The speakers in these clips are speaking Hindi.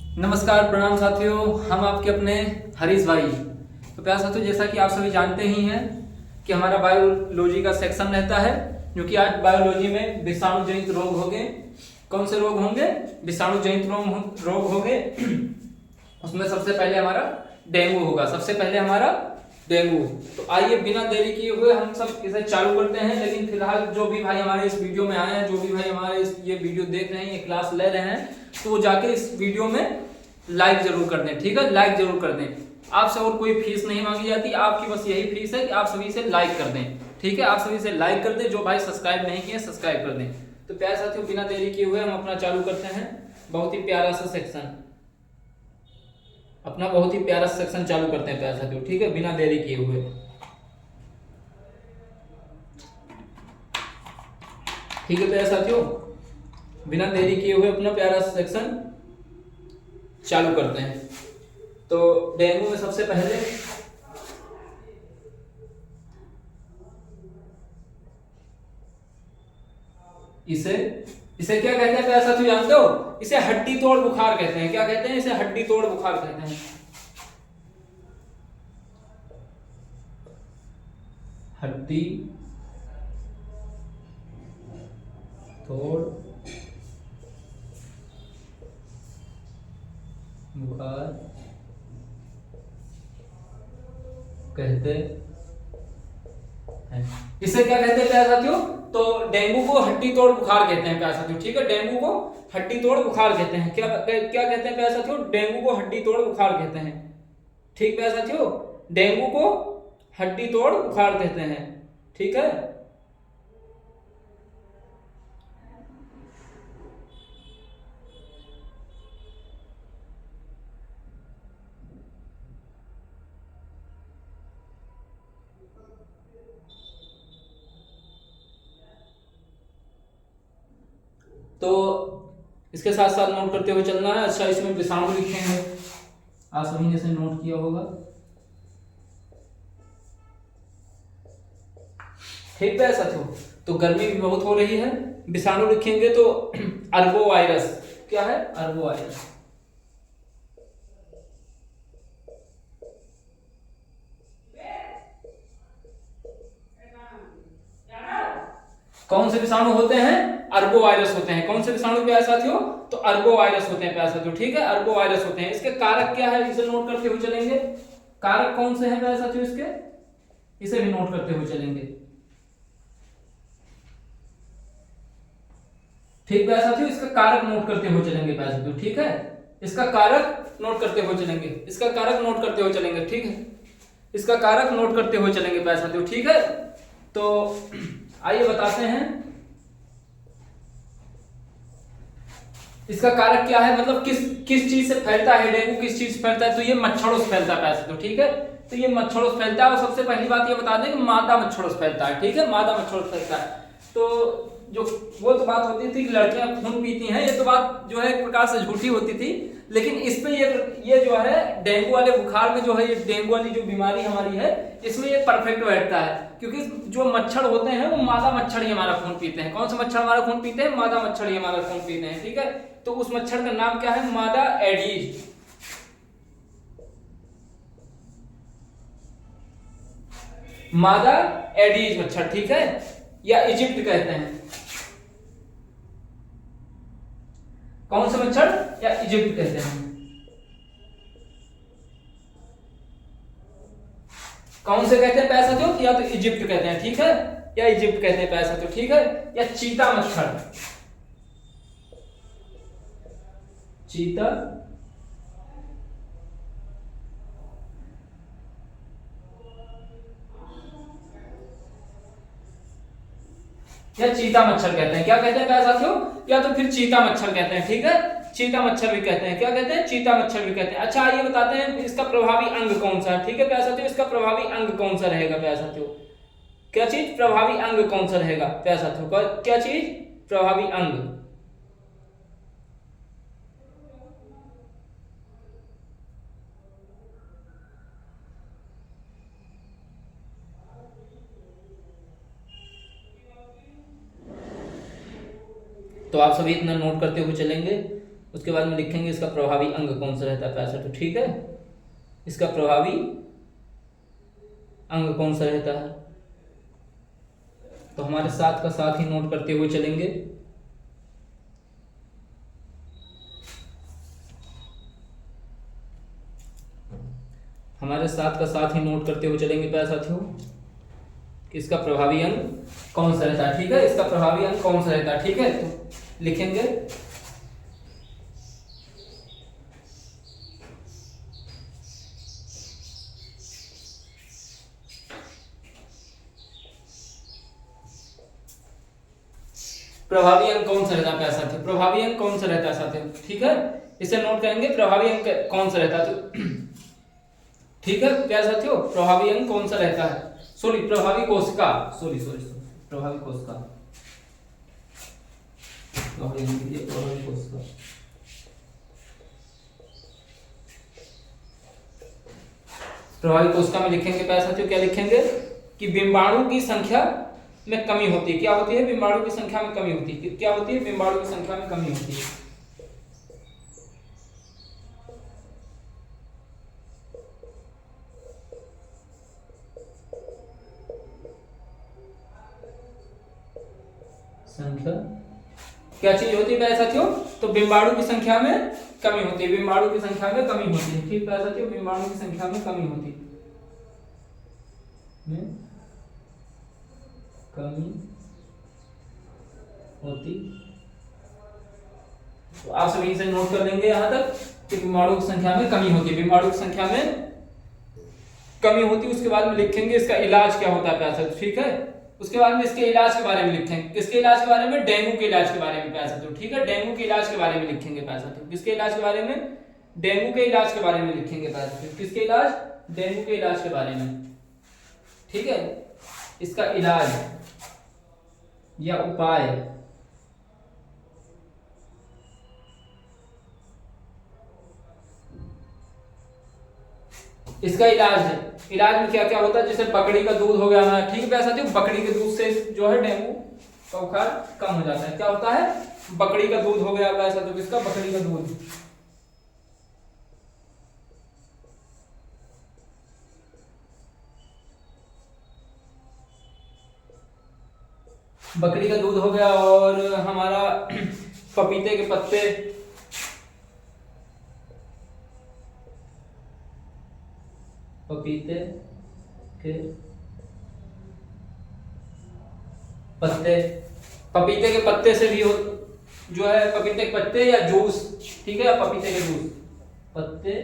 नमस्कार, प्रणाम साथियों। हम आपके अपने हरीश भाई। तो प्यारे साथियों, जैसा कि आप सभी जानते ही हैं कि हमारा बायोलॉजी का सेक्शन रहता है, जो कि आज बायोलॉजी में विषाणु जनित रोग होंगे। कौन से रोग होंगे? विषाणु जनित रोग होंगे। उसमें सबसे पहले हमारा डेंगू होगा। सबसे पहले हमारा डेंगू। तो आइए बिना देरी किए हुए हम सब इसे चालू करते हैं। लेकिन फिलहाल जो भी भाई हमारे इस वीडियो में आए हैं, जो भी भाई हमारे ये वीडियो देख रहे हैं, ये क्लास ले रहे हैं, तो वो जाके इस वीडियो में लाइक जरूर कर दें। ठीक है, लाइक जरूर कर दें। आपसे और कोई फीस नहीं मांगी जाती, आपकी बस यही फीस है कि आप सभी से लाइक कर दें। ठीक है, आप सभी से लाइक कर दें। जो भाई सब्सक्राइब नहीं किए सब्सक्राइब कर दें। तो प्यारे साथियों, बिना देरी किए हुए हम अपना चालू करते हैं। बहुत ही प्यारा सा सेक्शन, अपना बहुत ही प्यारा सेक्शन चालू करते हैं प्यारे साथियों। ठीक है, बिना देरी किए हुए। ठीक है प्यारे साथियों, बिना देरी किए हुए अपना प्यारा सेक्शन चालू करते हैं। तो डेंगू में सबसे पहले इसे इसे क्या कहते हैं प्यारे साथियों, जानते हो? इसे हड्डी तोड़ बुखार कहते हैं। क्या कहते हैं? इसे हड्डी तोड़ बुखार कहते हैं। हड्डी तोड़ बुखार कहते हैं। इसे क्या कहते हैं प्यारे साथियों? तो डेंगू को हड्डी तोड़ बुखार कहते हैं प्यारे साथियों। ठीक है, डेंगू को हड्डी तोड़ बुखार कहते हैं। क्या क्या कहते हैं प्यारे साथियों? डेंगू को हड्डी तोड़ बुखार कहते हैं। ठीक प्यारे साथियों, डेंगू को हड्डी तोड़ बुखार कहते हैं। ठीक है, तो इसके साथ साथ नोट करते हुए चलना है। अच्छा, इसमें विषाणु लिखे हैं, आप सभी ने इसे नोट किया होगा। ठीक है साथियों, तो गर्मी भी बहुत हो रही है। विषाणु लिखेंगे तो अरबो वायरस। क्या है? अरबो वायरस। कौन से विषाणु होते हैं? अरबो वायरस होते हैं। कौन से विषाणु प्यारे साथियों? तो अरबो वायरस होते हैं प्यारे साथियों। ठीक है, अरबो वायरस होते हैं। इसके कारक क्या है, इसे नोट करते हुए चलेंगे। कारक कौन से हैं प्यारे साथियों इसके? इसे भी नोट करते हुए चलेंगे। ठीक प्यारे साथियों, इसका कारक नोट करते हुए चलेंगे प्यारे साथियों। ठीक है, इसका कारक नोट करते हुए चलेंगे। इसका कारक नोट करते हुए चलेंगे। ठीक है, इसका कारक नोट करते हुए चलेंगे प्यारे साथियों। ठीक है, तो आइए बताते हैं इसका कारक क्या है। मतलब किस किस चीज से फैलता है डेंगू, किस चीज से फैलता है? तो ये मच्छरों से फैलता है प्यारे साथियों। ठीक है, तो ये मच्छरों से फैलता है। और सबसे पहली बात ये बता दें कि मादा मच्छरों से फैलता है। ठीक है, मादा मच्छरों से फैलता है। तो जो वो तो बात होती थी कि लड़कियां खून पीती हैं, ये तो बात जो है एक प्रकार से झूठी होती थी। लेकिन इस पे ये जो है डेंगू वाले बुखार में जो है, ये डेंगू वाली जो बीमारी हमारी है, इसमें ये परफेक्ट बैठता है। क्योंकि जो मच्छर होते हैं वो मादा मच्छर ही हमारा खून पीते हैं। कौन से मच्छर हमारा खून पीते हैं? मादा मच्छर ही हमारा खून पीते हैं। ठीक है, तो उस मच्छर का नाम क्या है? मादा एडीज। मादा एडीज मच्छर। ठीक है, या इजिप्ट कहते हैं। कौन से मच्छर? या इजिप्ट कहते हैं। कौन से कहते हैं प्यारे साथियों? या तो इजिप्ट कहते हैं। ठीक है, या इजिप्ट कहते हैं प्यारे साथियों। ठीक है, या चीता मच्छर। चीता या चीता मच्छर कहते हैं। क्या कहते हैं प्यारे साथियों? या तो फिर चीता मच्छर कहते हैं। ठीक है, चीता मच्छर भी कहते हैं। क्या कहते हैं? चीता मच्छर भी कहते हैं। अच्छा, आइए बताते हैं इसका प्रभावी अंग कौन सा है। ठीक है प्यारे साथियों, इसका प्रभावी अंग कौन सा रहेगा प्यारे साथियों? क्या चीज? प्रभावी अंग कौन सा रहेगा प्यारे साथियों? क्या चीज? प्रभावी अंग। तो आप सभी इतना नोट करते हुए चलेंगे। उसके बाद में लिखेंगे इसका प्रभावी अंग कौन सा रहता है प्यार साथियों, ठीक है। इसका प्रभावी अंग कौन सा रहता है, तो हमारे साथ का साथ ही नोट करते हुए चलेंगे। हमारे साथ का साथ ही नोट करते हुए चलेंगे प्यारे साथियों कि इसका प्रभावी अंग कौन सा रहता है, ठीक है। इसका प्रभावी अंग कौन सा रहता है, ठीक है। तो लिखेंगे प्रभावी अंग कौन सा रहता है प्यारे साथियों, प्रभावी अंग कौन सा रहता है साथियों, ठीक है। इसे नोट करेंगे प्रभावी अंग कौन सा रहता है, तो ठीक है प्यारे साथियों, प्रभावी अंग कौन सा रहता है, सॉरी प्रभावी कोशिका, सॉरी प्रभावी कोशिका, प्रभावी कोशिका। प्रभावी कोशिका में लिखेंगे प्यारे साथियों, क्या लिखेंगे कि बिंबाणु की संख्या में कमी होती है, क्या होती है, बिंबाणु की संख्या में कमी होती है, क्या होती है, बिंबाणु की संख्या में कमी होती है। संख्या क्या चीज होती है प्यारे साथियों, तो बिंबाणु की संख्या में कमी होती है, बिंबाणु की संख्या में कमी होती है, ठीक प्यारे साथियों, बिंबाणु की संख्या में कमी होती है, तो आप सभी इसे नोट कर लेंगे यहां तक कि बिंबाणु की संख्या में कमी होती है, बिंबाणु की संख्या में कमी होती है। उसके बाद में लिखेंगे इसका इलाज क्या होता है प्यारे साथियों, ठीक है। उसके बाद में इसके इलाज के बारे में लिखेंगे, किसके इलाज के बारे में, डेंगू के इलाज के बारे में प्यारे साथियों, ठीक है। डेंगू के इलाज के बारे में लिखेंगे प्यारे साथियों, किसके इलाज के बारे में, डेंगू के इलाज के बारे में लिखेंगे प्यारे साथियों, किसके इलाज, डेंगू के इलाज के बारे में, ठीक है। इसका इलाज या उपाय, इसका इलाज है, इलाज में क्या क्या होता है, जैसे बकरी का दूध हो गया ना, ठीक है प्यारे साथियों, बकरी के दूध से जो है डेंगू का बुखार कम हो जाता है, क्या होता है, बकरी का दूध हो गया प्यारे साथियों, किसका, बकरी का दूध, बकरी का दूध हो गया, और हमारा पपीते के पत्ते, पपीते के पत्ते, पपीते के पत्ते से भी हो जो है, पपीते के पत्ते या जूस, ठीक है, या पपीते के जूस, पत्ते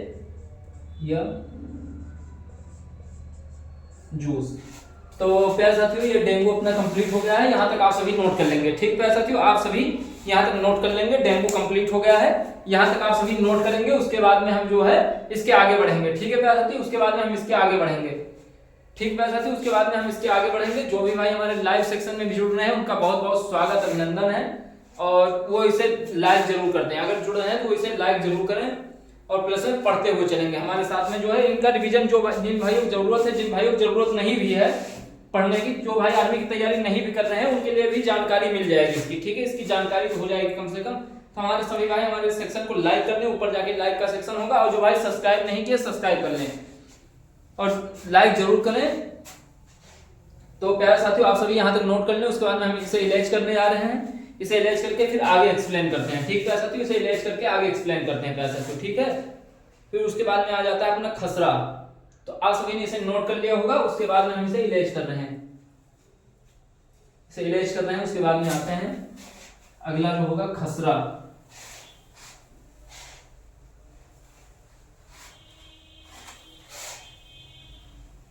या जूस। तो प्यारे साथियों ये डेंगू अपना कंप्लीट हो गया है, यहाँ तक आप सभी नोट कर लेंगे, ठीक प्यारे साथियों, आप सभी यहाँ तक नोट कर लेंगे, डेंगू कंप्लीट हो गया है, यहाँ तक आप सभी नोट करेंगे। उसके बाद में हम जो है इसके आगे बढ़ेंगे, ठीक है प्यारे साथियों, उसके बाद में हम इसके आगे बढ़ेंगे, ठीक प्यारे साथियों, उसके बाद में हम इसके आगे बढ़ेंगे। जो भी भाई हमारे लाइव सेक्शन में भी जुड़ रहे हैं उनका बहुत बहुत स्वागत, अभिनंदन है, और वो इसे लाइक जरूर करते हैं, अगर जुड़ रहे हैं तो इसे लाइक जरूर करें, और प्लस में पढ़ते हुए चलेंगे हमारे साथ में, जो है इनका रिवीजन, जो जिन भाइयों को जरूरत है, जिन भाइयों को जरूरत नहीं भी है पढ़ने की, जो भाई आर्मी की तैयारी नहीं भी कर रहे हैं उनके लिए भी जानकारी मिल जाएगी इसकी, ठीक है, इसकी जानकारी तो हो जाएगी कम से कम। तो हमारे सभी भाई हमारे सेक्शन को लाइक कर लें, ऊपर जाके लाइक का सेक्शन होगा, और जो भाई सब्सक्राइब नहीं किए सब्सक्राइब कर लें और लाइक जरूर करें। तो प्यारे साथियों आप सभी यहाँ तक नोट कर लें। उसके बाद में हम इसे इलाज करने जा रहे हैं, इसे इलाज करके फिर आगे एक्सप्लेन करते हैं, ठीक प्यारे साथियों, इसे इलाज करके आगे एक्सप्लेन करते हैं प्यारे साथियों, ठीक है। फिर उसके बाद में आ जाता है अपना खसरा, तो आप सभी ने इसे नोट कर लिया होगा। उसके बाद में हम इसे इलाज कर रहे हैं, इसे इलाज कर रहे हैं। उसके बाद में आते हैं अगला जो होगा खसरा।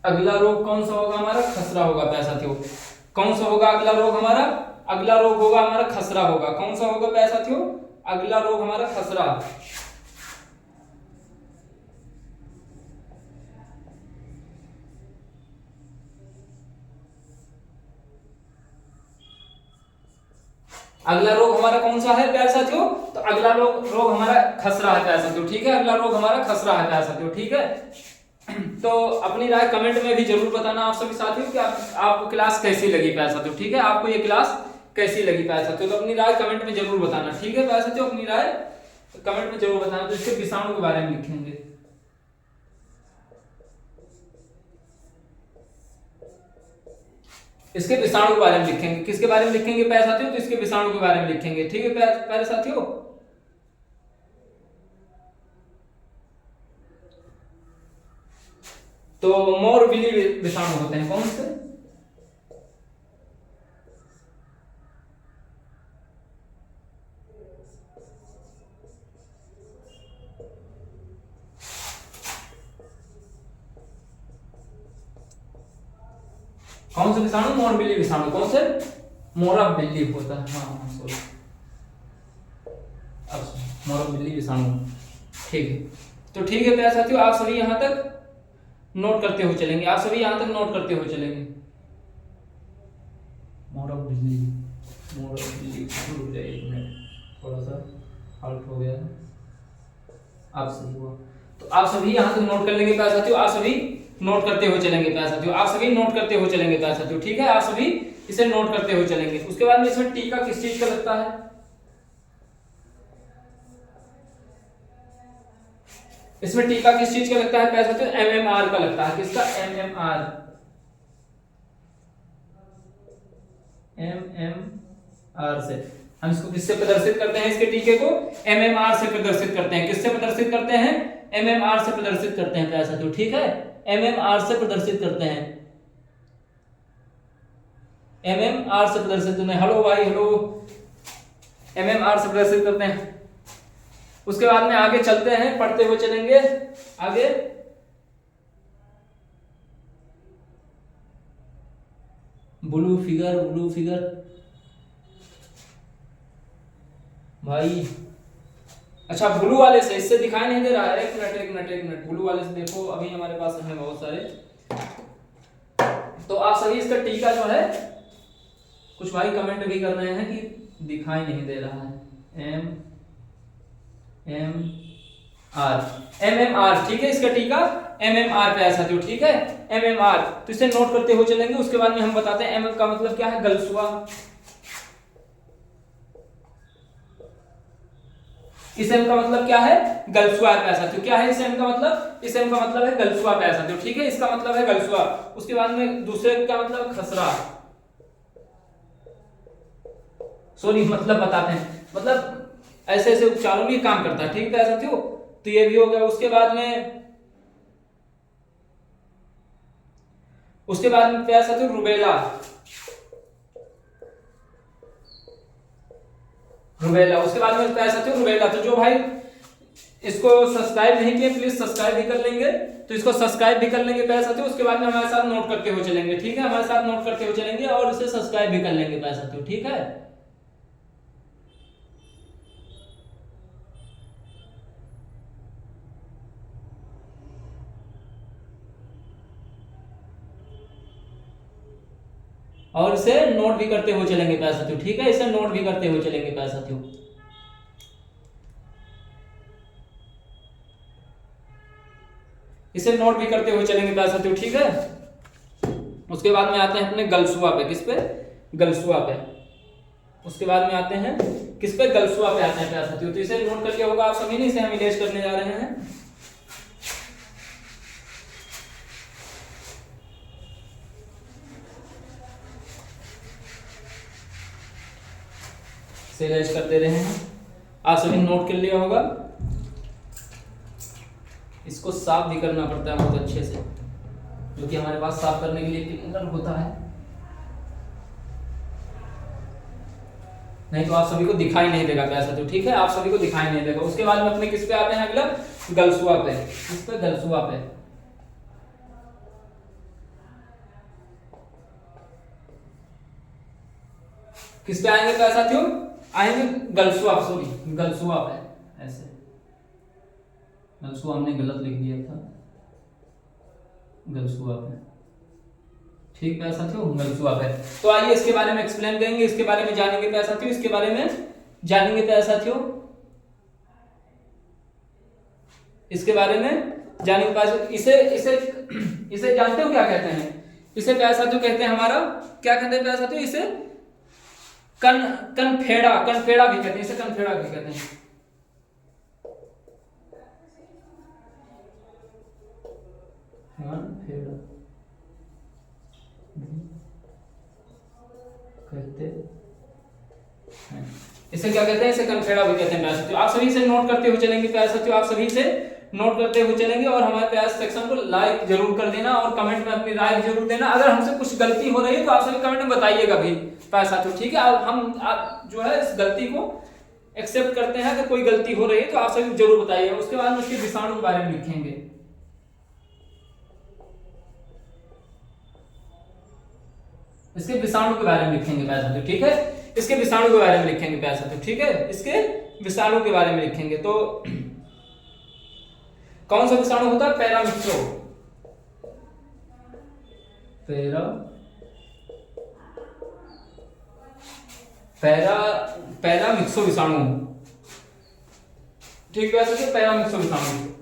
अगला रोग कौन सा होगा हमारा, खसरा होगा प्यारे साथियों। कौन सा होगा अगला रोग हमारा, अगला रोग होगा हमारा खसरा होगा। कौन सा होगा प्यारे साथियों, अगला रोग हमारा खसरा। अगला रोग हमारा कौन सा है प्यारे साथियों, तो अगला रोग हमारा खसरा है प्यारे साथियों, ठीक है। अगला रोग हमारा खसरा है प्यारे साथियों, ठीक है। तो अपनी राय कमेंट में भी जरूर बताना आप सभी साथियों कि आपको क्लास कैसी लगी प्यारे साथियों, ठीक है, आपको ये क्लास कैसी लगी प्यारे साथियों, तो अपनी राय कमेंट में जरूर बताना, ठीक है प्यारे साथियों, अपनी राय तो कमेंट में जरूर बताना। तो इसके विषाणु के बारे में लिखेंगे। इसके विषाणु के बारे में लिखेंगे। किसके बारे में लिखेंगे प्यारे साथियों? तो इसके विषाणु के बारे में लिखेंगे। ठीक है प्यारे साथियों। तो मोरबिली विषाणु होते हैं कौन से? कौन से विषाणु? मोरबिली विषाणु। कौन से? मोरबिली होता है। हाँ सॉरी, अब मोरबिली विषाणु। ठीक है, तो ठीक है प्यारे साथियों, आप सभी यहां तक नोट करते हुए चलेंगे। आप सभी यहां तक नोट करते हुए चलेंगे। मोरबिली रुक जाइए एक मिनट, थोड़ा सा हल्ट हो गया है। आप सही हुआ, तो आप सभी यहां तक नोट कर लेंगे प्यारे साथियों। आप सभी नोट करते हुए चलेंगे प्यारे साथियों। आप सभी नोट करते हुए चलेंगे प्यारे साथियों। ठीक है, आप सभी इसे नोट करते हुए चलेंगे। उसके बाद में इसमें टीका किस चीज का लगता है? इसमें टीका किस चीज का लगता है प्यारे साथियों? एमएमआर का लगता है। किसका? एमएमआर। एमएमआर से हम इसको किससे प्रदर्शित करते हैं? इसके टीके को एमएमआर से प्रदर्शित करते हैं। किससे प्रदर्शित करते हैं? एमएमआर से प्रदर्शित करते हैं प्यारे साथियों। ठीक है, एमएमआर से प्रदर्शित करते हैं। एमएमआर से प्रदर्शित करते हैं। हेलो भाई, हेलो। एमएमआर से प्रदर्शित करते हैं। उसके बाद में आगे चलते हैं, पढ़ते हुए चलेंगे आगे। ब्लू फिगर भाई। अच्छा, ब्लू वाले से इससे दिखाई नहीं दे रहा है। एक मिनट ब्लू वाले से देखो, अभी हमारे पास है बहुत सारे। तो आप सभी इसका टीका जो है, कुछ भाई कमेंट भी कर रहे हैं कि दिखाई नहीं दे रहा है। एमएमआर। ठीक है, इसका टीका एमएमआर पे ऐसा जो। ठीक है, एमएमआर। तो इसे नोट करते हुए चलेंगे। उसके बाद में हम बताते हैं एमएम का मतलब क्या है। गलसुआ। इस एम का मतलब क्या है? गलसुआ पैसा। तो क्या है इस एम का मतलब? इस एम का मतलब है गलसुआ पैसा। तो ठीक है, इसका मतलब है गलसुआ। उसके बाद में दूसरे का मतलब खसरा। सॉरी, मतलब बताते हैं, मतलब ऐसे ऐसे उपचारों में काम करता है। ठीक है ऐसा थी। तो ये भी हो गया। उसके बाद में पैसा था रुबेला। उसके बाद में पैसा थे रुबेला। तो जो भाई इसको सब्सक्राइब नहीं किए, प्लीज सब्सक्राइब भी कर लेंगे। तो इसको सब्सक्राइब भी कर लेंगे पैसा थे। उसके बाद में हमारे साथ नोट करते हुए चलेंगे। ठीक है, हमारे साथ नोट करते हुए चलेंगे और इसे सब्सक्राइब भी कर लेंगे पैसा थे। ठीक है, और इसे नोट भी करते हुए चलेंगे प्यारे साथियों। ठीक है, इसे नोट भी करते हुए चलेंगे प्यारे साथियों। इसे नोट भी करते हुए चलेंगे प्यारे साथियों। ठीक है, उसके बाद में आते हैं अपने गलसुआ पे। किस पे? गलसुआ पे। उसके बाद में आते हैं किस पे? गलसुआ पे आते हैं प्यारे साथियों। तो इसे नोट करके होगा आप सभी ने। इसे हम इरेज करने जा रहे हैं। इरेज कर दे रहे हैं। आप सभी नोट कर लिया होगा। इसको साफ भी करना पड़ता है बहुत अच्छे से, जो कि हमारे पास साफ करने के लिए क्लीनर होता है। नहीं तो आप सभी को दिखाई नहीं देगा पैसा। तो ठीक है, आप सभी को दिखाई नहीं देगा। उसके बाद में अपने किस पे आते हैं? अगला गलसुआ पे। किस पे? गलसुआ पे। किस पे आएंगे पैसा साथियों? आएंगे गलसुआ। सॉरी, गलसुआ पे। ऐसे गलसुआ हमने गलत लिख दिया था। गलसुआ पे। ठीक है साथियों, गलसुआ पे। तो आइए इसके बारे में एक्सप्लेन करेंगे, इसके बारे में जानेंगे प्यारे साथियों। इसके बारे में जानेंगे प्यारे साथियों। इसके बारे में जानेंगे प्यारे साथियों। इसे इसे इसे जानते हो क्या कहते हैं? इसे प्यारे साथियों कहते हैं हमारा, क्या कहते हैं प्यारे साथियों? इसे कनफेड़ा भी कहते हैं। इसे कनफेड़ा भी कहते हैं। कनफेड़ा कहते हैं। इसे क्या कहते हैं? इसे कनफेड़ा भी कहते हैं प्यारे साथियों। आप सभी से नोट करते हुए चलेंगे प्यारे साथियों, आप सभी से नोट करते हुए चलेंगे और हमारे प्यारे सेक्शन को लाइक जरूर कर देना और कमेंट में अपनी राय जरूर देना। अगर हमसे कुछ गलती हो रही है तो आप सभी कमेंट में बताइएगा भी प्यारे साथियों, ठीक है। आप जो है इस गलती को एक्सेप्ट करते हैं। अगर कोई गलती हो रही है तो आप सभी जरूर बताइएगा। उसके बाद में उसके विषाणु के बारे में लिखेंगे। इसके विषाणु के बारे में लिखेंगे प्यारे साथियों, ठीक है। इसके विषाणु के बारे में लिखेंगे प्यारे साथियों, ठीक है। इसके विषाणु के बारे में लिखेंगे। तो कौन सा विषाणु होता है? पैरामिक्सो, पैरामिक्सो विषाणु, ठीक है साथियों। पैरामिक्सो विषाणु,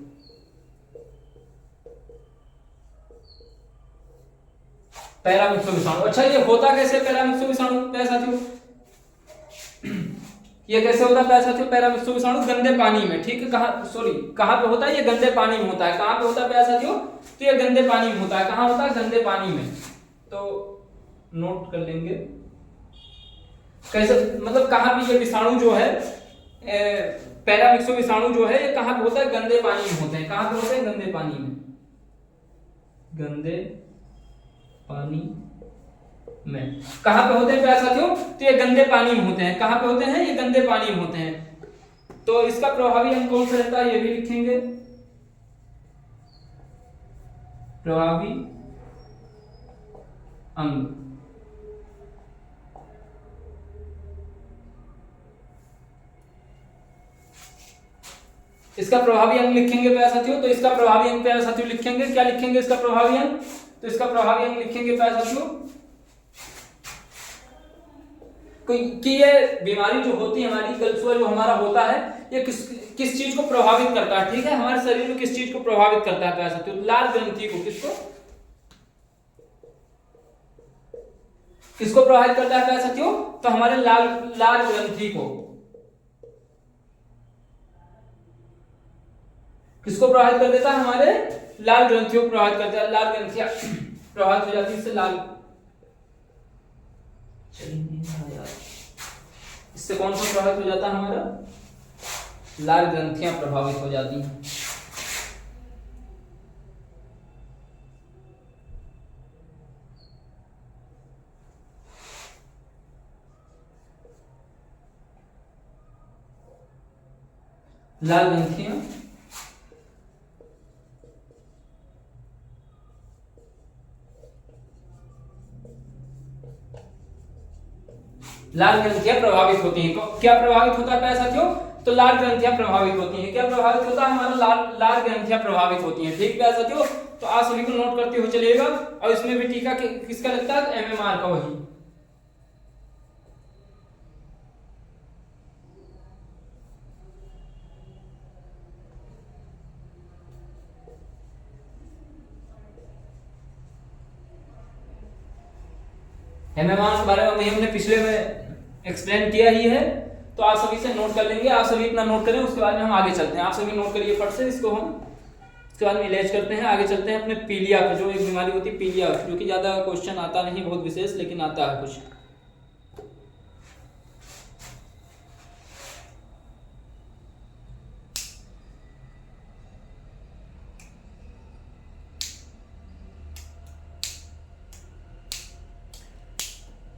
पैरामिक्सो विषाणु। अच्छा, ये होता कैसे पैरामिक्सो विषाणु प्यारे साथियों? ये कैसे होता है प्यारे साथियों? पैरामिक्सो विषाणु गंदे पानी में, ठीक है। कहां पे होता है? ये गंदे पानी में होता है। कहां पे होता है प्यारे साथियों? तो ये गंदे पानी में होता है। कहां होता है? गंदे पानी में। तो नोट कर लेंगे कैसे, मतलब कहां पे ये विषाणु जो है पैरामिक्सो विषाणु जो है ये कहां पे होता है? गंदे पानी में होते हैं। कहां पे होते हैं? गंदे पानी में, गंदे पानी में। कहां पे होते हैं प्यारे साथियों? तो ये गंदे पानी में होते हैं। कहां पे होते हैं? ये गंदे पानी में होते हैं। तो इसका प्रभावी अंग कौन सा रहता है? ये भी लिखेंगे। प्रभावी अंग, इसका प्रभावी अंग लिखेंगे प्यारे साथियों। तो इसका प्रभावी अंग प्यारे साथियों लिखेंगे। क्या लिखेंगे इसका प्रभावी अंग? तो इसका प्रभावी अंग लिखेंगे प्यारे साथियों कि ये बीमारी जो होती है हमारी, गलसुआ जो हमारा होता है, ये किस चीज को प्रभावित करता है, ठीक है। हमारे शरीर में किस चीज को प्रभावित करता है प्यारे साथियों? लाल ग्रंथि को। किसको प्रभावित करता है प्यारे साथियों? तो हमारे लाल ग्रंथि को। किसको प्रभावित कर देता है? हमारे लाल ग्रंथियों को प्रभावित करता है। लाल ग्रंथियां प्रभावित हो जाती है इससे। इससे कौन सा प्रभावित हो जाता है? हमारा लाल ग्रंथियां प्रभावित हो जाती हैं। लाल ग्रंथियां प्रभावित होती हैं। क्या प्रभावित होता है प्यारे साथियों? तो लाल ग्रंथियां प्रभावित होती हैं। क्या प्रभावित होता है? हमारा लाल ग्रंथियां प्रभावित होती हैं, ठीक प्यारे साथियों। तो आप सभी को नोट करते हुए चलिएगा। और इसमें भी टीका किसका लगता है? एमएमआर का। वही एमएमआर के बारे में हमने पिछले में एक्सप्लेन किया ही है। तो आप सभी से नोट कर लेंगे। आप सभी इतना नोट करें, उसके बाद में हम आगे चलते हैं। आप सभी नोट करिए फट से इसको। हम इसके बाद में इलाज करते हैं। आगे चलते हैं अपने पीलिया पे, जो एक बीमारी होती है पीलिया, जो कि ज्यादा क्वेश्चन आता नहीं बहुत विशेष, लेकिन आता है कुछ।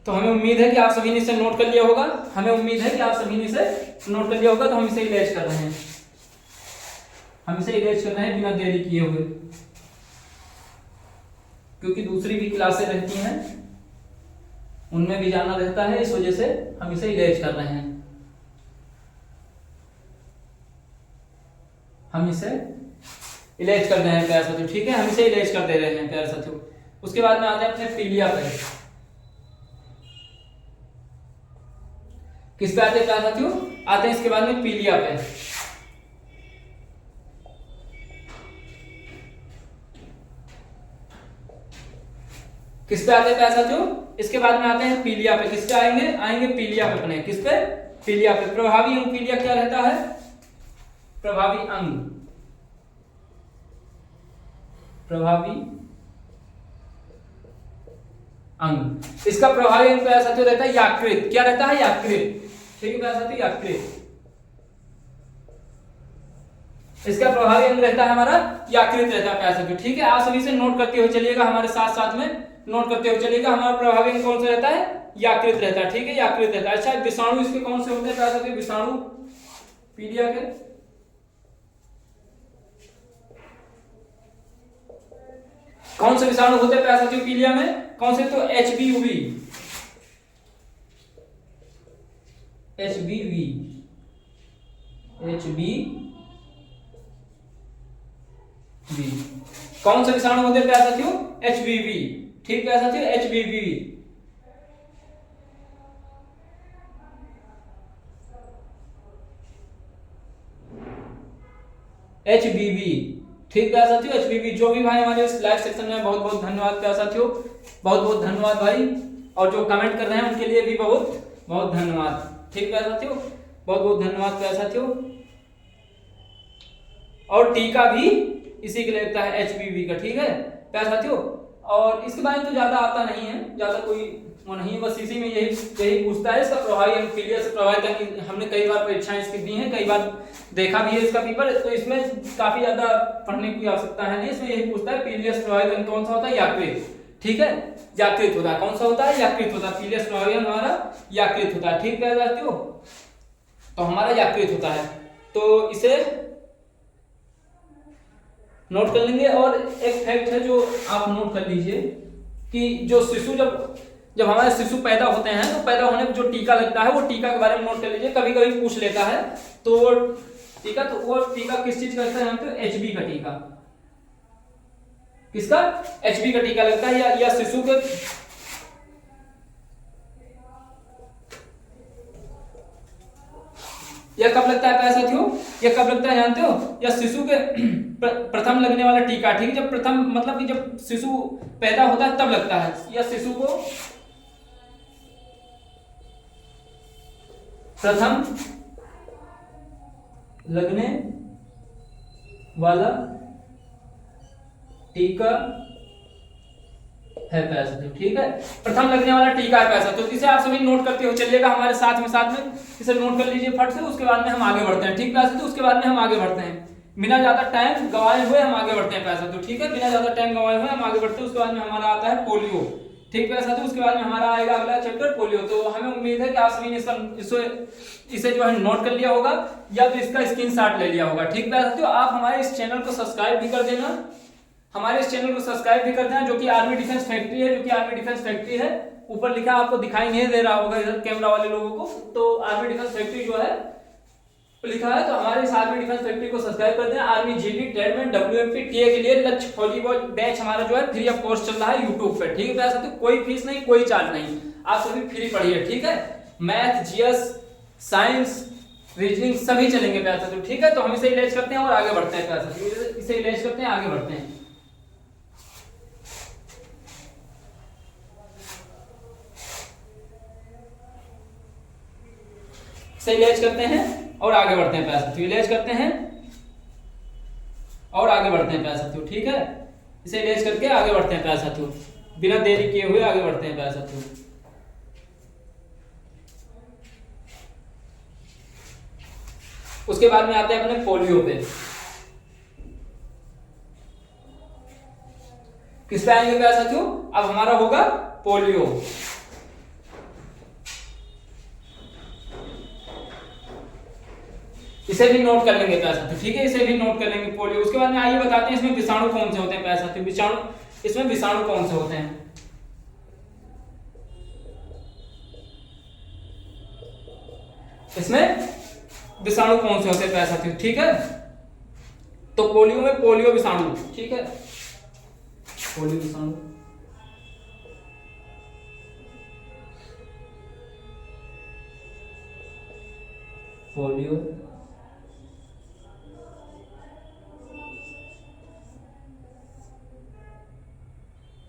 तो हमें उम्मीद है कि आप सभी ने इसे नोट कर लिया होगा। हमें उम्मीद है कि आप सभी ने इसे नोट कर लिया होगा। तो हम इसे इलाज कर रहे हैं। हम इसे इलाज कर रहे हैं बिना देरी किए हुए, क्योंकि दूसरी भी क्लासें रहती हैं, उनमें भी जाना रहता है। इस वजह से हम इसे इलाज कर रहे हैं। हम इसे इलाज कर रहे हैं प्यारे साथियों, ठीक है। हम इसे इलाज कर दे रहे हैं प्यारे साथियों। उसके बाद में आते हैं अपने पीलिया पे। किस पे आते हैं प्यारे साथियों? आते हैं इसके बाद में पीलिया पे। किस पे आते हैं प्यारे साथियों? इसके बाद में आते हैं पीलिया पे। किस पे आएंगे? आएंगे पीलिया पे अपने। किस पे? पीलिया पे। प्रभावी अंग पीलिया क्या रहता है? प्रभावी अंग, प्रभावी अंग। इसका प्रभावी अंग प्यारे साथियों रहता है यकृत। क्या रहता है? यकृत। ठीक है प्यारे साथियों, यकृत। इसका प्रभावी अंग रहता है हमारा यकृत रहता है प्यारे साथियों। ठीक है, आप सभी से नोट करते हुए चलिएगा, हमारे साथ साथ में नोट करते हुए चलिएगा। हमारा प्रभावी अंग कौन सा रहता है? यकृत रहता है। ठीक है, यकृत रहता है। अच्छा, विषाणु इसके कौन से होते हैं प्यारे साथियों? विषाणु पीलिया के कौन से विषाणु होते हैं प्यारे साथियों पीलिया में? कौन से? तो एचबीवी। एचबीवी कौन से विषाणु होते हैं प्यारे साथियों? एचबीवी। ठीक प्यारे साथियों, एचबीवी। एचबीवी। ठीक प्यारे साथियों, एचबीवी। जो भी भाई हमारे इस लाइव सेक्शन में, बहुत बहुत धन्यवाद प्यारे साथियों, बहुत बहुत धन्यवाद भाई। और जो कमेंट कर रहे हैं उनके लिए भी बहुत बहुत धन्यवाद। ठीक प्यारे साथियों, बहुत बहुत धन्यवाद प्यारे साथियों। और टीका भी इसी के लिए लगता है, एचपीवी का। ठीक है प्यारे साथियों, और इसके बारे में तो ज्यादा आता नहीं है, ज्यादा कोई वो नहीं, बस इसी में यही पूछता है इसका प्रभावी अंग पीलिया से प्रभावित। हमने कई बार परीक्षाएं इसकी दी हैं, कई बार देखा भी है इसका पेपर, तो इसमें काफी ज्यादा पढ़ने की आवश्यकता है नहीं। इसमें यही पूछता है पीलिया से प्रभावित अंग कौन सा होता है? यकृत। ठीक है, यकृत होता है। कौन सा होता है? यकृत होता है। पीलिया से प्रभावित अंग हमारा यकृत होता है। ठीक प्यारे साथियों, तो हमारा यकृत होता है, तो इसे नोट कर लेंगे। और एक फैक्ट है जो आप नोट कर लीजिए कि जो शिशु जब हमारे शिशु पैदा होते हैं तो पैदा होने पर जो टीका लगता है, वो टीका के बारे में नोट कर लीजिए। कभी कभी पूछ लेता है तो टीका, तो वो टीका किस चीज का लगता है? यहाँ पे एचबी का टीका। किसका? एचबी का टीका लगता है, या शिशु के यह कब लगता है प्यारे साथियों? यह कब लगता है जानते हो? यह शिशु के प्रथम लगने वाला टीका। ठीक है, जब प्रथम मतलब कि जब शिशु पैदा होता है तब लगता है। यह शिशु को प्रथम लगने वाला टीका है प्यारे साथियों। ठीक है, प्रथम लगने वाला टीका है प्यारे साथियों। तो इसे आप सभी नोट करते हो चलिएगा हमारे साथ में इसे नोट कर लीजिए फट से। उसके बाद में हम आगे बढ़ते हैं। ठीक प्यारे साथियों, उसके बाद में हम आगे बढ़ते हैं, बिना ज्यादा टाइम गवाए हुए हम आगे बढ़ते हैं प्यारे साथियों। ठीक है, बिना ज्यादा टाइम गवाए हुए हम आगे बढ़ते हैं। उसके बाद में हमारा आता है पोलियो। ठीक प्यारे साथियों, उसके बाद में हमारा आएगा अगला चैप्टर पोलियो। तो हमें उम्मीद है कि आप सभी ने इसे जो है नोट कर लिया होगा, या तो इसका स्क्रीनशॉट ले लिया होगा। ठीक प्यारे साथियों, आप हमारे इस चैनल को सब्सक्राइब भी कर देना, हमारे इस चैनल को सब्सक्राइब भी कर देना, जो कि आर्मी डिफेंस फैक्ट्री है, जो कि आर्मी डिफेंस फैक्ट्री है। ऊपर लिखा आपको दिखाई नहीं दे रहा होगा इधर कैमरा वाले लोगों को, तो आर्मी डिफेंस फैक्ट्री जो है लिखा है, तो हमारे इस आर्मी डिफेंस फैक्ट्री को सब्सक्राइब कर देना। आर्मी जीडी ट्रेडमैन डब्ल्यूएमपी टीए के लिए लक्ष्य फौजीबॉल बैच हमारा जो है फ्री ऑफ कॉस्ट चल रहा है यूट्यूब पे। ठीक है प्यारे साथियों, कोई फीस नहीं, कोई चार्ज नहीं, आप सभी फ्री पढ़िए। ठीक है, मैथ, जीएस, साइंस, रीजनिंग सभी चलेंगे प्यारे साथियों। ठीक है, तो हम इसे इलेज करते हैं और आगे बढ़ते हैं प्यारे साथियों, इसे इलेज करते हैं, आगे बढ़ते हैं। इसे इलेज करते हैं और आगे बढ़ते हैं प्यारे साथियों, इलेज करते हैं और आगे बढ़ते हैं प्यारे साथियों। ठीक है, इसे इलेज करके आगे बढ़ते हैं प्यारे साथियों, बिना देरी किए हुए आगे बढ़ते हैं प्यारे साथियों। उसके बाद में आते हैं अपने पोलियो पे। किस पे आएंगे प्यारे साथियों? अब हमारा होगा पोलियो। इसे भी नोट कर लेंगे प्यारे साथियों। ठीक है, इसे भी नोट कर लेंगे पोलियो। उसके बाद में आइए बताते हैं इसमें विषाणु कौन से होते हैं प्यारे साथियों। इसमें विषाणु कौन से होते हैं? इसमें विषाणु कौन से होते हैं प्यारे साथियों? ठीक है, तो पोलियो में पोलियो विषाणु। ठीक है, पोलियो विषाणु, पोलियो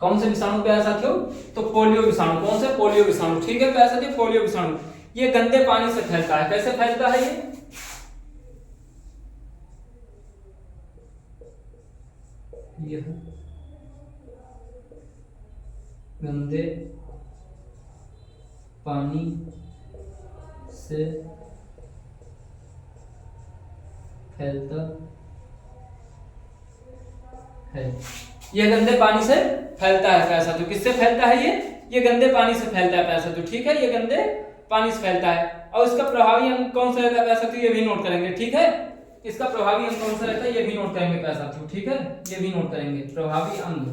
कौन से विषाणु प्यारे साथियों? तो पोलियो विषाणु। कौन से? पोलियो विषाणु। ठीक है प्यारे साथियों, पोलियो विषाणु ये गंदे पानी से फैलता है। कैसे फैलता है ये गंदे पानी से फैलता है। ये गंदे पानी से फैलता है पैसा तो किससे फैलता है ये गंदे पानी से फैलता है पैसा तो ठीक है, ये गंदे पानी से फैलता है। और इसका प्रभावी अंग कौन सा रहता है पैसा तो ये भी नोट करेंगे, ठीक है। इसका प्रभावी अंग कौन सा रहता है ये भी नोट करेंगे पैसा तो ठीक है, ये भी नोट करेंगे प्रभावी अंग।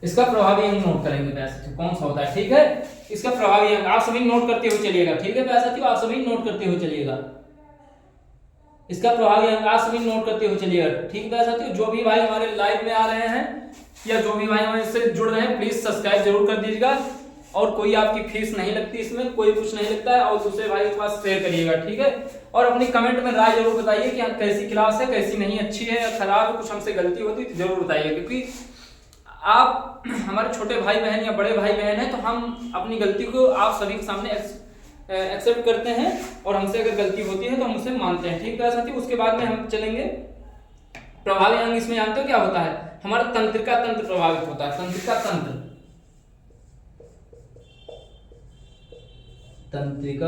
इसका प्रभावी अंग नोट करेंगे पैसा कौन सा होता है, ठीक है। इसका प्रभावी अंग आप सभी नोट करते हुए चलिएगा, ठीक है पैसा आप सभी नोट करते हुए चलिएगा। इसका प्रभावी अंग आप सभी नोट करते हुए चलिएगा, ठीक है पैसा। जो भी भाई हमारे लाइव में आ रहे हैं या जो भी भाई हमारे इससे जुड़ रहे हैं प्लीज सब्सक्राइब जरूर कर दीजिएगा। और कोई आपकी फीस नहीं लगती, इसमें कोई कुछ नहीं लगता है। और दूसरे भाई के पास शेयर करिएगा, ठीक है। और अपनी कमेंट में राय जरूर बताइए कि कैसी क्लास है, कैसी नहीं, अच्छी है या खराब है, कुछ हमसे गलती होती तो जरूर बताइए। क्योंकि आप हमारे छोटे भाई बहन या बड़े भाई बहन हैं तो हम अपनी गलती को आप सभी के सामने एक्सेप्ट करते हैं और हमसे अगर गलती होती है तो हम उसे मानते हैं, ठीक है साथी। उसके बाद में हम चलेंगे प्रभावी अंग। इसमें जानते हो क्या होता है, हमारा तंत्रिका तंत्र प्रभावित होता है। तंत्रिका तंत्र, तंत्रिका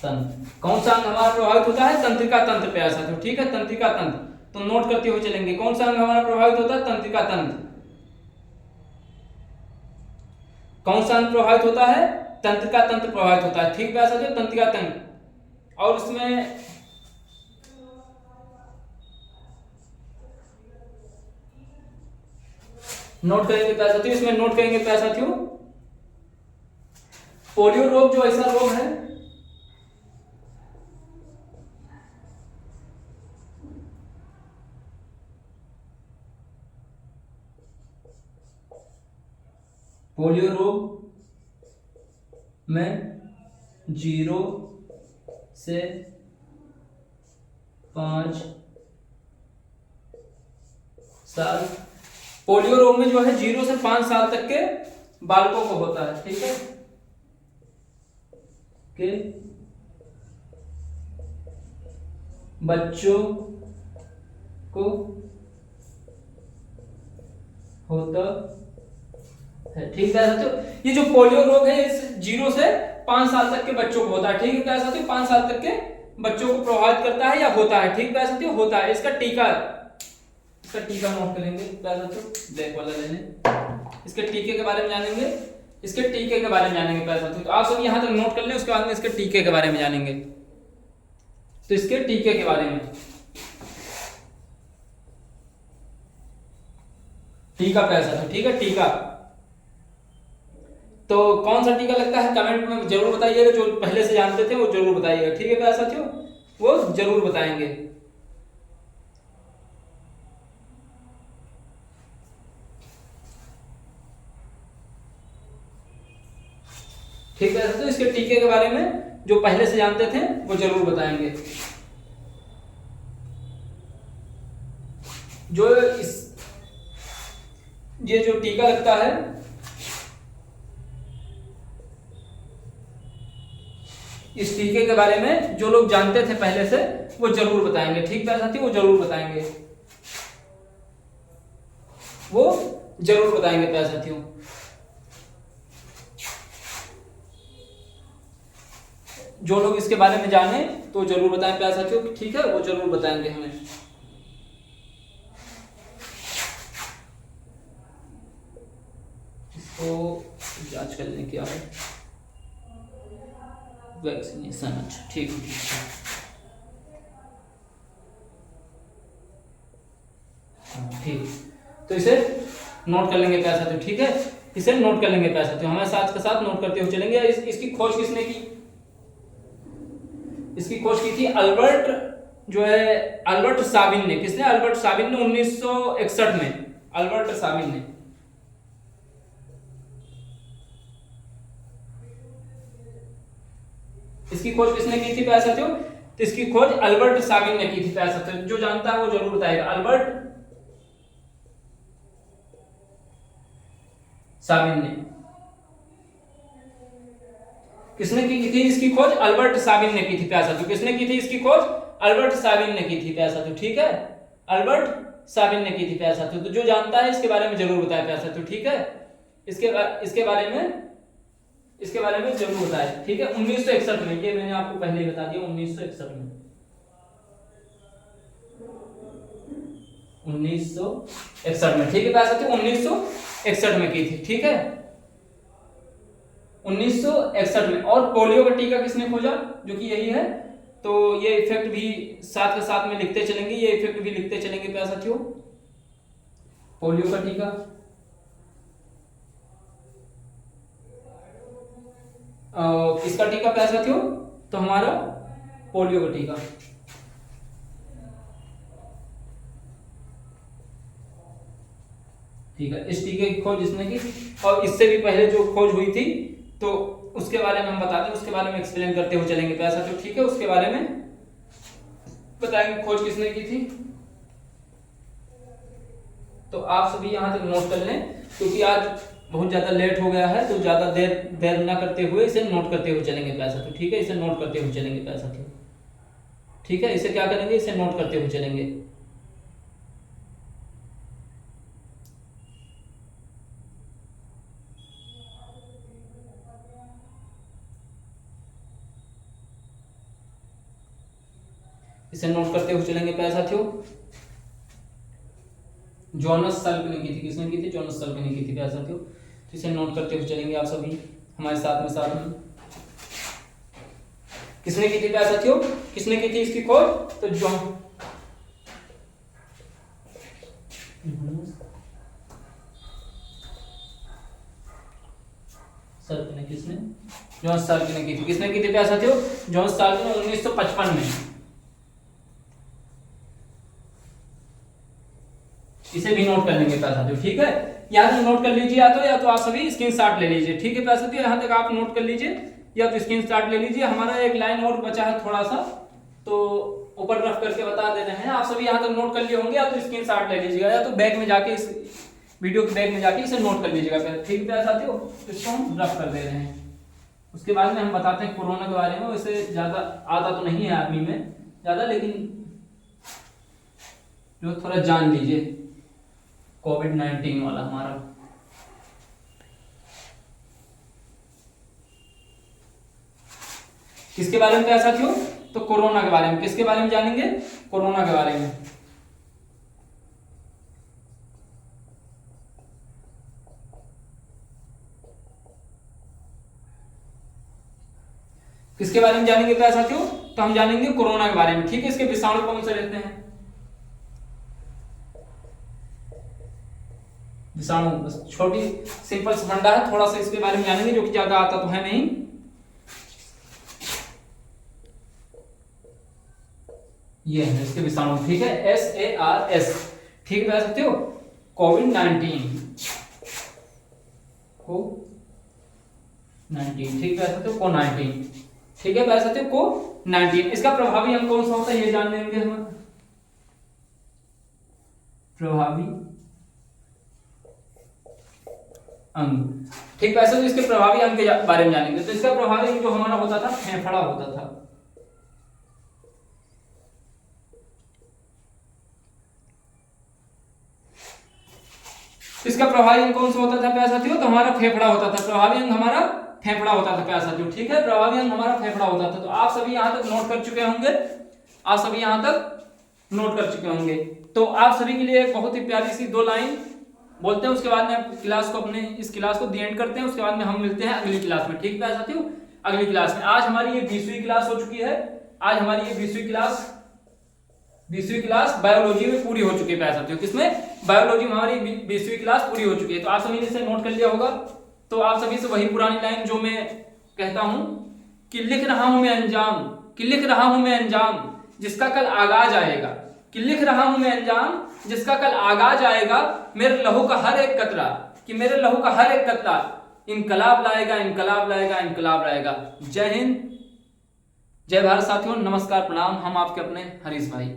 तंत्र कौन सा अंग हमारा प्रभावित होता है, तंत्रिका तंत्र पे ऐसा तो ठीक है, तंत्रिका तंत्र। तो नोट करते हुए चलेंगे कौन सा अंग हमारा प्रभावित होता है, तंत्रिका तंत्र। कौन सा अंग प्रभावित होता है, तंत्रिका तंत्र प्रभावित होता है, ठीक है साथियों, तंत्रिका तंत्र। और इसमें नोट करेंगे क्या साथियों, इसमें नोट करेंगे क्या साथियों, पोलियो रोग जो ऐसा रोग है पोलियो रोग में 0 से 5 साल, पोलियो रोग में जो है 0 से 5 साल तक के बालकों को होता है, ठीक है, के बच्चों को होता है, ठीक है साथियों। ये जो पोलियो रोग है इस 0 से 5 साल तक के बच्चों को होता है, ठीक है साथियों, 5 साल तक के बच्चों को प्रभावित करता है या होता है, ठीक है साथियों, होता है। इसका टीका नोट करेंगे साथियों, ब्लैक वाला ले लें। इसके टीके के बारे में जानेंगे, इसके टीके के बारे में जानेंगे साथियों। तो आप सब यहां तक नोट कर लें, उसके बाद में इसके टीके के बारे में जानेंगे। तो इसके टीके के बारे में, टीका कैसा था, ठीक है, टीका। तो कौन सा टीका लगता है कमेंट में जरूर बताइएगा, जो पहले से जानते थे वो जरूर बताइएगा, ठीक है प्यारे साथियों, वो जरूर बताएंगे। ठीक है साथियों, इसके टीके के बारे में जो पहले से जानते थे वो जरूर बताएंगे। ये जो टीका लगता है इस टीके के बारे में जो लोग जानते थे पहले से वो जरूर बताएंगे, ठीक है साथी, वो जरूर बताएंगे, वो जरूर बताएंगे प्यारे साथियों। जो लोग इसके बारे में जाने तो जरूर बताएं प्यारे साथियों, ठीक है, वो जरूर बताएंगे हमें। इसको जांच कर लें क्या है, वैक्सीनेशन, अच्छा ठीक है, ठीक। तो इसे नोट कर लेंगे प्यारे साथियों, ठीक है, इसे नोट कर लेंगे प्यारे साथियों, हमारे साथ के साथ नोट करते हुए चलेंगे। इसकी खोज किसने की, इसकी खोज की थी अल्बर्ट साबिन ने। किसने, अल्बर्ट साबिन ने 1961 में, अल्बर्ट साबिन ने। इसकी खोज किसने की थी प्यारे साथियों, तो इसकी खोज अल्बर्ट साबिन ने की थी प्यारे साथियों। जो जानता है वो जरूर बताएगा, अल्बर्ट साबिन ने। किसने की थी इसकी खोज? अल्बर्ट साबिन ने की थी प्यारे साथियों। किसने की थी इसकी खोज? अल्बर्ट साबिन ने की थी प्यारे साथियों, ठीक है, अल्बर्ट साबिन ने की थी प्यारे साथियों। तो जो जानता है इसके बारे में जरूर बताए प्यारे साथियों, ठीक है, इसके बारे में जरूर बताए, ठीक है। 1961 में, ये मैंने आपको पहले ही बता दिया, 1961 में, 1961 में, ठीक है प्यारे साथियों, 1961 में की थी, ठीक है, 1961 में। और पोलियो का टीका किसने खोजा? जो कि यही है। तो ये इफेक्ट भी साथ के साथ में लिखते चलेंगे, ये इफेक्ट भी लिखते चलेंगे प्यारे साथियों। पोलियो का टीका, किसका टीका प्यारे साथियों? तो हमारा पोलियो का टीका, ठीक है। इस टीके की खोज जिसने की, और इससे भी पहले जो खोज हुई थी तो उसके बारे में हम बताते हैं, उसके बारे में एक्सप्लेन करते हुए चलेंगे प्यारे साथियों, ठीक है। उसके बारे में बताएंगे खोज किसने की थी। तो आप सभी यहां तक नोट कर लें, क्योंकि आज बहुत ज्यादा लेट हो गया है, तो ज्यादा देर ना करते हुए इसे नोट करते हुए चलेंगे प्यारे साथियों, ठीक है, इसे नोट करते हुए चलेंगे प्यारे साथियों, ठीक है। इसे क्या करेंगे? इसे नोट करते हुए चलेंगे। इसे नोट करते हुए चलेंगे प्यारे साथियों। जॉनस सल्क ने की थी, किसने की थी? जॉनस सल्क ने की थी प्यारे साथियों। तो इसे नोट करते हुए चलेंगे आप सभी हमारे साथ में। किसने की थी प्यारे साथियों? किसने की थी इसकी खोज? तो जॉन सल्क ने, किसने? जॉनस सल्क ने की थी। किसने की थी प्यारे साथियों? जॉनस सल्क ने 1955 में। इसे भी नोट कर लेंगे प्यारे साथियों, ठीक है। यहाँ तक नोट कर लीजिए, या तो आप सभी स्क्रीनशॉट ले लीजिए, ठीक है प्यारे साथियों। यहाँ तक आप नोट कर लीजिए या तो स्क्रीनशॉट ले लीजिए। हमारा एक लाइन और बचा है थोड़ा सा, तो ऊपर रफ करके बता दे रहे हैं। आप सभी यहाँ तक नोट कर लिए होंगे, या तो स्क्रीनशॉट ले लीजिएगा, या तो बैग में जाके, इस वीडियो के बैग में जाके इसे नोट कर लीजिएगा, ठीक है प्यारे साथियों। इसको हम रफ कर दे रहे हैं। उसके बाद में हम बताते हैं कोरोना के बारे में। वैसे ज्यादा आता तो नहीं है आदमी में ज्यादा, लेकिन जो थोड़ा जान लीजिए, कोविड-19 वाला हमारा। किसके बारे में प्यारे साथियों? तो कोरोना के बारे में। किसके बारे में जानेंगे? कोरोना के बारे में। किसके बारे में जानेंगे प्यारे साथियों? तो हम जानेंगे कोरोना के बारे में, ठीक है। इसके विषाणु कौन से रहते हैं? विषाणु, बस छोटी सिंपल सा फंडा है, थोड़ा सा इसके बारे में जानेंगे, जो कि ज्यादा आता तो है नहीं। ये है इसके विषाणु, ठीक है, SARS, ठीक है प्यारे साथियों। कोविड-19, ठीक है प्यारे साथियों, को-19, ठीक है प्यारे साथियों, को-19। इसका प्रभावी अंग कौन सा होता है ये जान लेंगे हम। प्रभावी अंग, ठीक प्यारे साथियों। इसके प्रभावी अंग के बारे में जानेंगे। तो इसका प्रभावी अंग जो हमारा होता था, फेफड़ा होता था। इसका प्रभावी अंग कौन सा होता था प्यारे साथियों? तो हमारा फेफड़ा होता था। प्रभावी अंग हमारा फेफड़ा होता था प्यारे साथियों, ठीक है, प्रभावी अंग हमारा फेफड़ा होता था। तो आप सभी यहां तक नोट कर चुके होंगे, आप सभी यहां तक नोट कर चुके होंगे। तो आप सभी के लिए एक बहुत ही प्यारी सी 2 लाइन बोलते हैं, उसके बाद में क्लास को, अपने इस क्लास को दी एंड करते हैं। उसके बाद में हम मिलते हैं अगली क्लास में, ठीक है साथियों, अगली क्लास में। आज हमारी ये 20वीं क्लास हो चुकी है। आज हमारी ये 20वीं क्लास बायोलॉजी में पूरी हो चुकी है साथियों। किसमें? बायोलॉजी में हमारी 20वीं क्लास पूरी हो चुकी है। तो आप सभी ने इसे नोट कर लिया होगा। तो आप सभी से वही पुरानी लाइन जो मैं कहता हूं कि लिख रहा हूं मैं अंजाम, कि लिख रहा हूं मैं अंजाम जिसका कल आगाज आएगा, कि लिख रहा हूं मैं अंजाम जिसका कल आगाज आएगा, मेरे लहू का हर एक कतरा, कि मेरे लहू का हर एक कतरा इनकलाब लाएगा, इनकलाब लाएगा, इनकलाब लाएगा। जय हिंद, जय भारत साथियों, नमस्कार, प्रणाम। हम आपके अपने हरीश भाई।